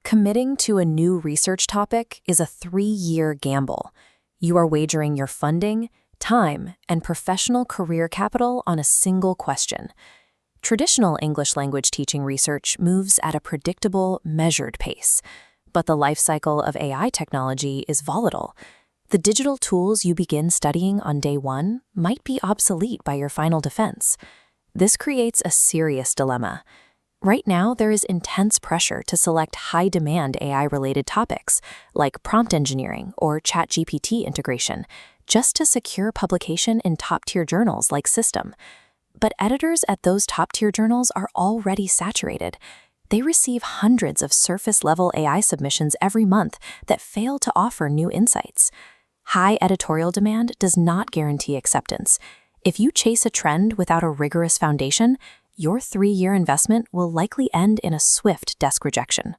Committing to a new research topic is a 3-year gamble. You are wagering your funding, time, and professional career capital on a single question. Traditional English language teaching research moves at a predictable, measured pace, but the life cycle of AI technology is volatile. The digital tools you begin studying on day 1 might be obsolete by your final defense. This creates a serious dilemma. Right now, there is intense pressure to select high-demand AI-related topics, like prompt engineering or ChatGPT integration, just to secure publication in top-tier journals like System. But editors at those top-tier journals are already saturated. They receive hundreds of surface-level AI submissions every month that fail to offer new insights. High editorial demand does not guarantee acceptance. If you chase a trend without a rigorous foundation, your 3-year investment will likely end in a swift desk rejection.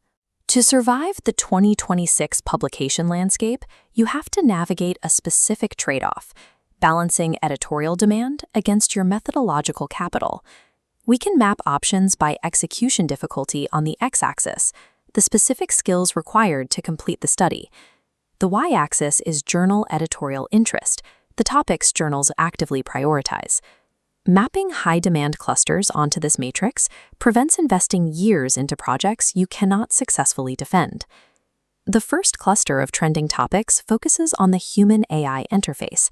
To survive the 2026 publication landscape, you have to navigate a specific trade-off, balancing editorial demand against your methodological capital. We can map options by execution difficulty on the x-axis, the specific skills required to complete the study. The y-axis is journal editorial interest, the topics journals actively prioritize. Mapping high-demand clusters onto this matrix prevents investing years into projects you cannot successfully defend. The first cluster of trending topics focuses on the human-AI interface.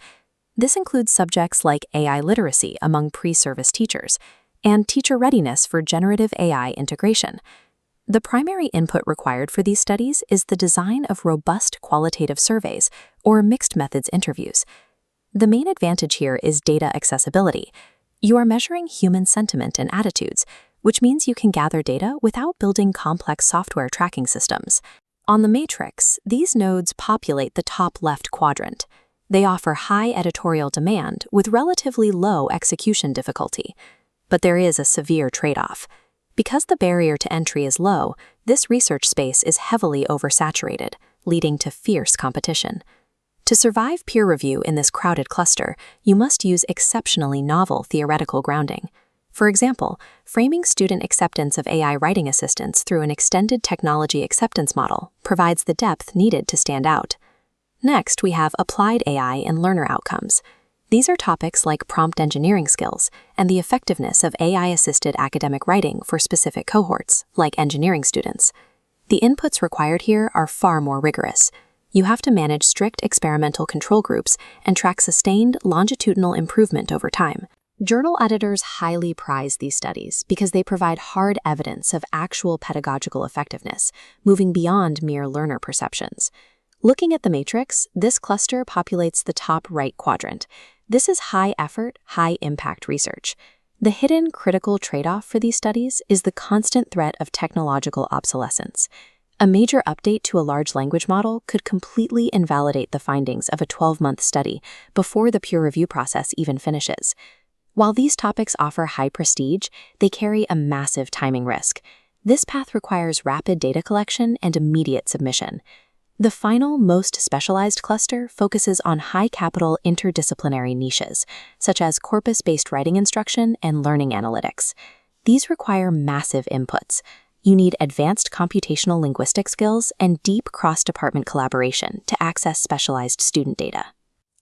This includes subjects like AI literacy among pre-service teachers and teacher readiness for generative AI integration. The primary input required for these studies is the design of robust qualitative surveys or mixed methods interviews. The main advantage here is data accessibility. You are measuring human sentiment and attitudes, which means you can gather data without building complex software tracking systems. On the matrix, these nodes populate the top left quadrant. They offer high editorial demand with relatively low execution difficulty. But there is a severe trade-off. Because the barrier to entry is low, this research space is heavily oversaturated, leading to fierce competition. To survive peer review in this crowded cluster, you must use exceptionally novel theoretical grounding. For example, framing student acceptance of AI writing assistants through an extended technology acceptance model provides the depth needed to stand out. Next, we have applied AI and learner outcomes. These are topics like prompt engineering skills and the effectiveness of AI-assisted academic writing for specific cohorts, like engineering students. The inputs required here are far more rigorous. You have to manage strict experimental control groups and track sustained longitudinal improvement over time. Journal editors highly prize these studies because they provide hard evidence of actual pedagogical effectiveness, moving beyond mere learner perceptions. Looking at the matrix, this cluster populates the top right quadrant. This is high-effort, high-impact research. The hidden critical trade-off for these studies is the constant threat of technological obsolescence. A major update to a large language model could completely invalidate the findings of a 12-month study before the peer review process even finishes. While these topics offer high prestige, they carry a massive timing risk. This path requires rapid data collection and immediate submission. The final, most specialized cluster focuses on high-capital interdisciplinary niches, such as corpus-based writing instruction and learning analytics. These require massive inputs. You need advanced computational linguistic skills and deep cross-department collaboration to access specialized student data.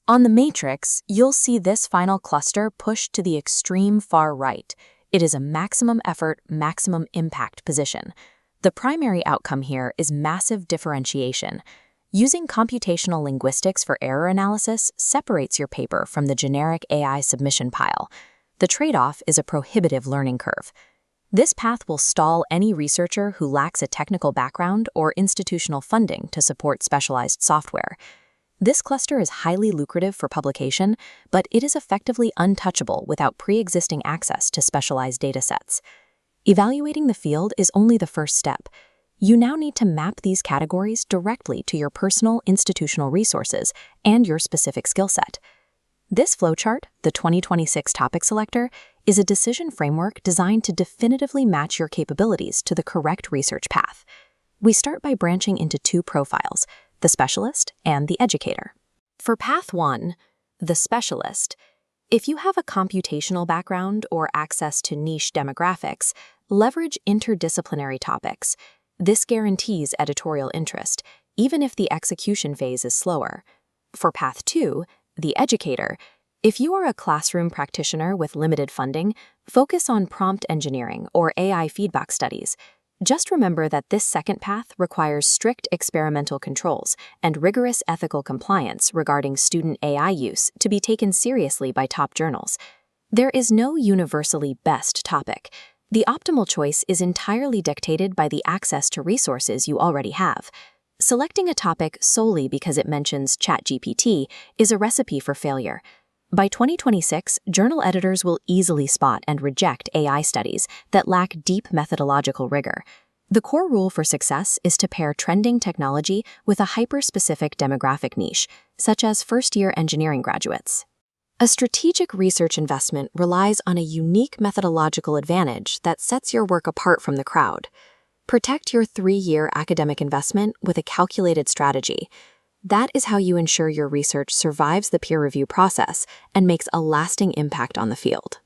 On the matrix, you'll see this final cluster pushed to the extreme far right. It is a maximum effort, maximum impact position. The primary outcome here is massive differentiation. Using computational linguistics for error analysis separates your paper from the generic AI submission pile. The trade-off is a prohibitive learning curve. This path will stall any researcher who lacks a technical background or institutional funding to support specialized software. This cluster is highly lucrative for publication, but it is effectively untouchable without pre-existing access to specialized datasets. Evaluating the field is only the first step. You now need to map these categories directly to your personal institutional resources and your specific skill set. This flowchart, the 2026 Topic Selector, is a decision framework designed to definitively match your capabilities to the correct research path. We start by branching into 2 profiles, the specialist and the educator. For Path 1, the specialist, if you have a computational background or access to niche demographics, leverage interdisciplinary topics. This guarantees editorial interest, even if the execution phase is slower. For Path 2, the educator, if you are a classroom practitioner with limited funding, focus on prompt engineering or AI feedback studies. Just remember that this second path requires strict experimental controls and rigorous ethical compliance regarding student AI use to be taken seriously by top journals. There is no universally best topic. The optimal choice is entirely dictated by the access to resources you already have. Selecting a topic solely because it mentions ChatGPT is a recipe for failure. By 2026, journal editors will easily spot and reject AI studies that lack deep methodological rigor. The core rule for success is to pair trending technology with a hyper-specific demographic niche, such as first-year engineering graduates. A strategic research investment relies on a unique methodological advantage that sets your work apart from the crowd. Protect your 3-year academic investment with a calculated strategy. That is how you ensure your research survives the peer review process and makes a lasting impact on the field.